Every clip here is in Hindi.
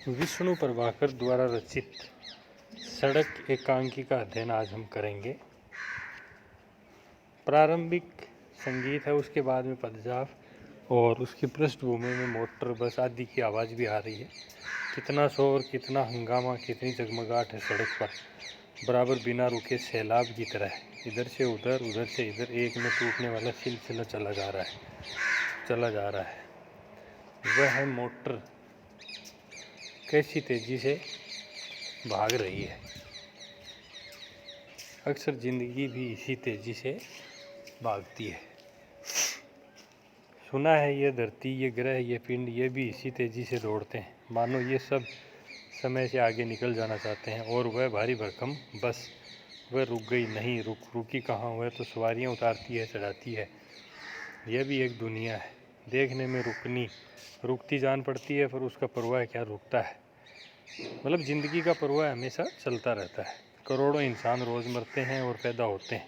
विष्णु प्रभाकर द्वारा रचित सड़क एकांकी का अध्ययन आज हम करेंगे। प्रारंभिक संगीत है, उसके बाद में पदजाप और उसकी पृष्ठभूमि में मोटर बस आदि की आवाज़ भी आ रही है। कितना शोर, कितना हंगामा, कितनी जगमगाहट है सड़क पर, बराबर बिना रुके सैलाब की तरह इधर से उधर, उधर से इधर एक में टूटने वाला सिलसिला चला जा रहा है। वह है मोटर कैसी तेजी से भाग रही है। अक्सर जिंदगी भी इसी तेजी से भागती है। सुना है ये धरती, ये ग्रह, ये पिंड, ये भी इसी तेजी से दौड़ते हैं, मानो ये सब समय से आगे निकल जाना चाहते हैं। और वह भारी भरकम बस, वह रुक गई नहीं, रुकी कहाँ। वह तो सवारियाँ उतारती है, चढ़ाती है। यह भी एक दुनिया है, देखने में रुकती जान पड़ती है, पर उसका परवाह क्या रुकता है। मतलब ज़िंदगी का परवाह हमेशा चलता रहता है। करोड़ों इंसान रोज़ मरते हैं और पैदा होते हैं,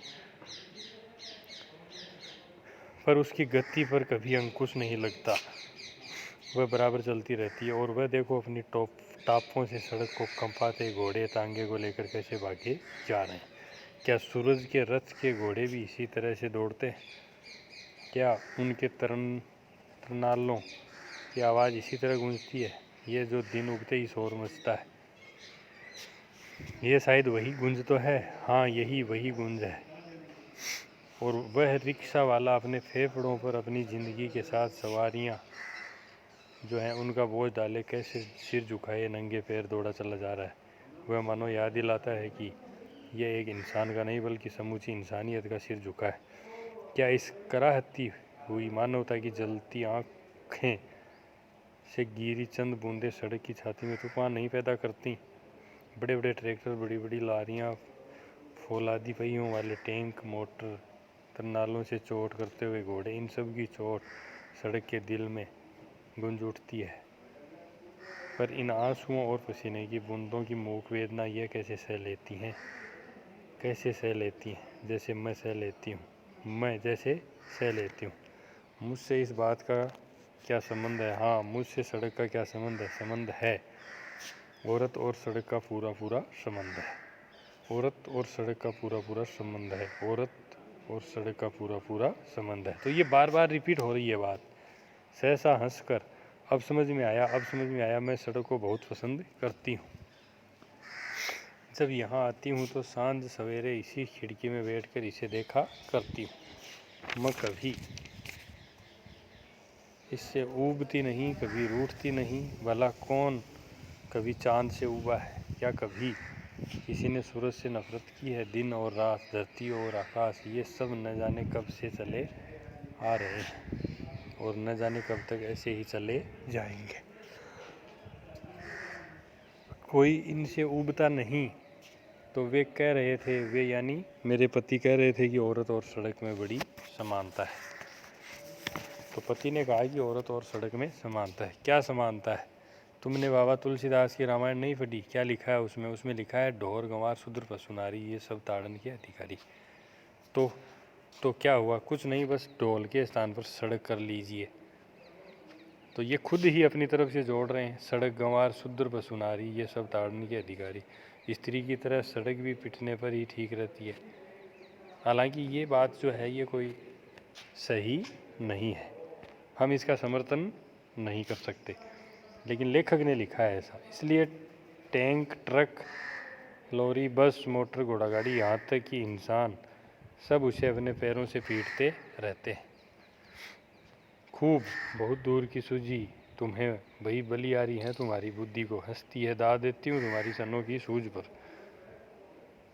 पर उसकी गति पर कभी अंकुश नहीं लगता। वह बराबर चलती रहती है। और वह देखो अपनी टापों से सड़क को कंपाते घोड़े तांगे को लेकर कैसे भागे जा रहे हैं। क्या सूरज के रथ के घोड़े भी इसी तरह से दौड़ते हैं? क्या उनके तरनालों की आवाज़ इसी तरह गूंजती है? ये जो दिन उगते ही शोर मचता है, ये शायद वही गूंज तो है। हाँ, यही वही गूंज है। और वह रिक्शा वाला अपने फेफड़ों पर अपनी ज़िंदगी के साथ सवारियाँ जो हैं उनका बोझ डाले कैसे सिर झुकाए नंगे पैर दौड़ा चला जा रहा है। वह मानो याद दिलाता है कि यह एक इंसान का नहीं बल्कि समूची इंसानियत का सिर झुका है। क्या इस कराहती हुई मानवता की जलती आँखें से गिरी चंद बूंदें सड़क की छाती में तूफान नहीं पैदा करती? बड़े बड़े ट्रैक्टर, बड़ी बड़ी लारियाँ, फौलादी पहियों वाले टैंक, मोटर, तरनालों से चोट करते हुए घोड़े, इन सब की चोट सड़क के दिल में गूंज उठती है। पर इन आंसुओं और पसीने की बूंदों की मूक वेदना ये कैसे सह लेती हैं? जैसे मैं सह लेती हूँ। मुझसे इस बात का क्या संबंध है? हाँ, मुझसे सड़क का क्या संबंध है? संबंध है। औरत और सड़क का पूरा पूरा संबंध है। औरत और सड़क का पूरा पूरा संबंध है। औरत और सड़क का पूरा पूरा संबंध है। तो ये बार बार रिपीट हो रही है बात। सहसा हंसकर अब समझ में आया मैं सड़क को बहुत पसंद करती हूँ। जब यहाँ आती हूँ तो सांझ सवेरे इसी खिड़की में बैठकर इसे देखा करती हूँ। मैं कभी इससे ऊबती नहीं, कभी रूठती नहीं। भला कौन कभी चांद से ऊबा है? क्या कभी किसी ने सूरज से नफरत की है? दिन और रात, धरती और आकाश, ये सब न जाने कब से चले आ रहे हैं और न जाने कब तक ऐसे ही चले जाएंगे। कोई इनसे ऊबता नहीं। तो वे कह रहे थे, वे यानी मेरे पति कह रहे थे कि औरत और सड़क में बड़ी समानता है। तो पति ने कहा कि औरत और सड़क में समानता है। क्या समानता है? तुमने बाबा तुलसीदास की रामायण नहीं पढ़ी? क्या लिखा है उसमें? उसमें लिखा है ढोर गंवार शूद्र पशु नारी ये सब ताड़न के अधिकारी। तो क्या हुआ? कुछ नहीं, बस ढोल के स्थान पर सड़क कर लीजिए। तो ये खुद ही अपनी तरफ से जोड़ रहे हैं। सड़क गंवार शूद्र पशु नारी ये सब ताड़न के अधिकारी। स्त्री की तरह सड़क भी पिटने पर ही ठीक रहती है। हालांकि ये बात जो है ये कोई सही नहीं है, हम इसका समर्थन नहीं कर सकते, लेकिन लेखक ने लिखा है ऐसा। इसलिए टैंक, ट्रक, लॉरी, बस, मोटर, घोड़ा गाड़ी, यहाँ तक कि इंसान सब उसे अपने पैरों से पीटते रहते हैं। खूब बहुत दूर की सूझी तुम्हें वही बली आ रही है तुम्हारी बुद्धि को, हंसती है दाद देती हूँ तुम्हारी सनों की सूझ पर।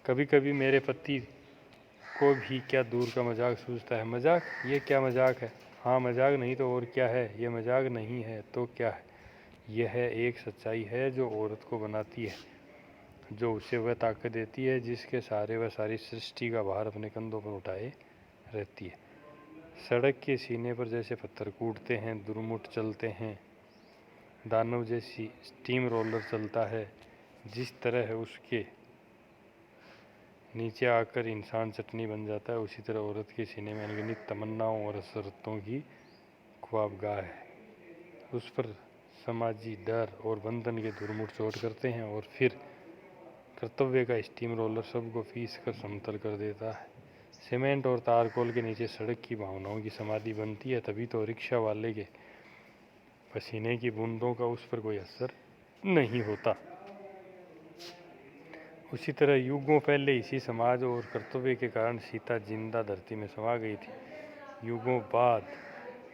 कभी कभी मेरे पति को भी क्या दूर का मजाक सूझता है। मजाक? ये क्या मजाक है? हाँ, मजाक नहीं तो और क्या है। ये मजाक नहीं है तो क्या है? यह एक सच्चाई है जो औरत को बनाती है, जो उसे वह ताकत देती है जिसके सहारे वह सारी सृष्टि का भार अपने कंधों पर उठाए रहती है। सड़क के सीने पर जैसे पत्थर कूटते हैं, दुर्मुठ चलते हैं, दानव जैसी स्टीम रोलर चलता है, जिस तरह उसके नीचे आकर इंसान चटनी बन जाता है, उसी तरह औरत के सीने में अनगिनत तमन्नाओं और हसरतों की ख्वाबगाह है। उस पर समाजी डर और बंधन के दुर्मुठ चोट करते हैं और फिर कर्तव्य का स्टीम रोलर सबको पीस कर समतल कर देता है। सीमेंट और तारकोल के नीचे सड़क की भावनाओं की समाधि बनती है, तभी तो रिक्शा वाले के पसीने की बूंदों का उस पर कोई असर नहीं होता। उसी तरह युगों पहले इसी समाज और कर्तव्य के कारण सीता जिंदा धरती में समा गई थी। युगों बाद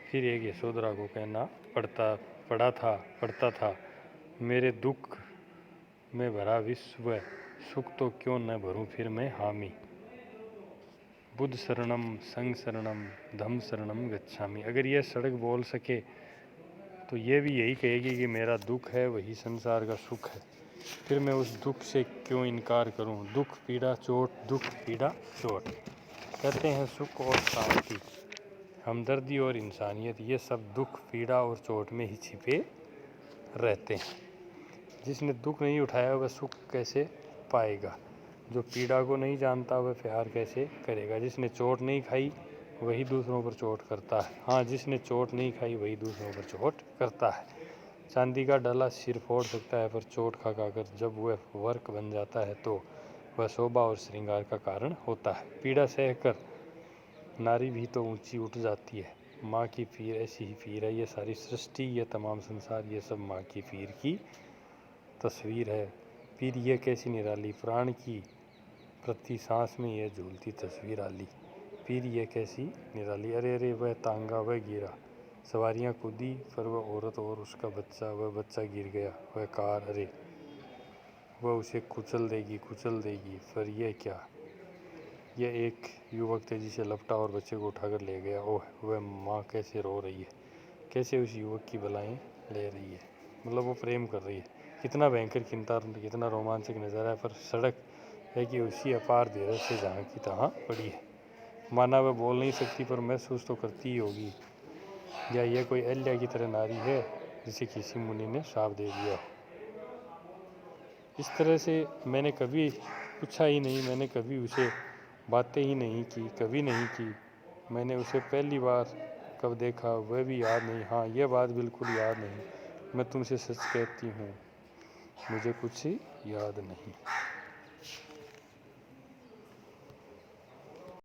फिर एक यशोधरा को कहना पड़ता था, मेरे दुख में भरा विश्व सुख तो क्यों न भरूं फिर मैं हामी। बुद्ध शरणम, संघ शरणम, धम्म शरणम गच्छामि। अगर यह सड़क बोल सके तो ये भी यही कहेगी कि मेरा दुख है वही संसार का सुख है, फिर मैं उस दुख से क्यों इनकार करूं। दुख पीड़ा चोट, दुख पीड़ा चोट, कहते हैं सुख और शांति, हमदर्दी और इंसानियत, ये सब दुख पीड़ा और चोट में ही छिपे रहते हैं। जिसने दुख नहीं उठाया वह सुख कैसे पाएगा, जो पीड़ा को नहीं जानता वह प्यार कैसे करेगा। जिसने चोट नहीं खाई वही दूसरों पर चोट करता है। हाँ, जिसने चोट नहीं खाई वही दूसरों पर चोट करता है। चांदी का डाला सिर फोड़ सकता है, पर चोट खा कर जब वह वर्क बन जाता है तो वह शोभा और श्रृंगार का कारण होता है। पीड़ा सहकर नारी भी तो ऊंची उठ जाती है। माँ की पीर ऐसी ही पीर है। ये सारी सृष्टि, ये तमाम संसार, ये सब माँ की पीर की तस्वीर है। पीर ये कैसी निराली, प्राण की प्रति सांस में ये झूलती तस्वीर आली। पीर ये कैसी निराली, अरे अरे वह तांगा वह गिरा, सवारियाँ कूदी पर वह औरत और उसका बच्चा, वह बच्चा गिर गया, वह कार, अरे वह उसे कुचल देगी पर यह क्या। यह एक युवक तेजी से लपटा और बच्चे को उठाकर ले गया। ओह, वह माँ कैसे रो रही है, कैसे उस युवक की बलाएं ले रही है। मतलब वो प्रेम कर रही है। कितना भयंकर, कितना रोमांचक नज़ारा है। पर सड़क है कि उसी अपार धीरज से जहाँ की तहाँ पड़ी है। माना वह बोल नहीं सकती पर महसूस तो करती ही होगी। या यह कोई अहल्या की तरह नारी है जिसे किसी मुनि ने श्राप दे दिया हो। इस तरह से मैंने कभी पूछा ही नहीं, मैंने कभी उसे बातें ही नहीं की, कभी नहीं की। मैंने उसे पहली बार कब देखा वह भी याद नहीं। हाँ, यह बात बिल्कुल याद नहीं। मैं तुमसे सच कहती हूँ, मुझे कुछ याद नहीं।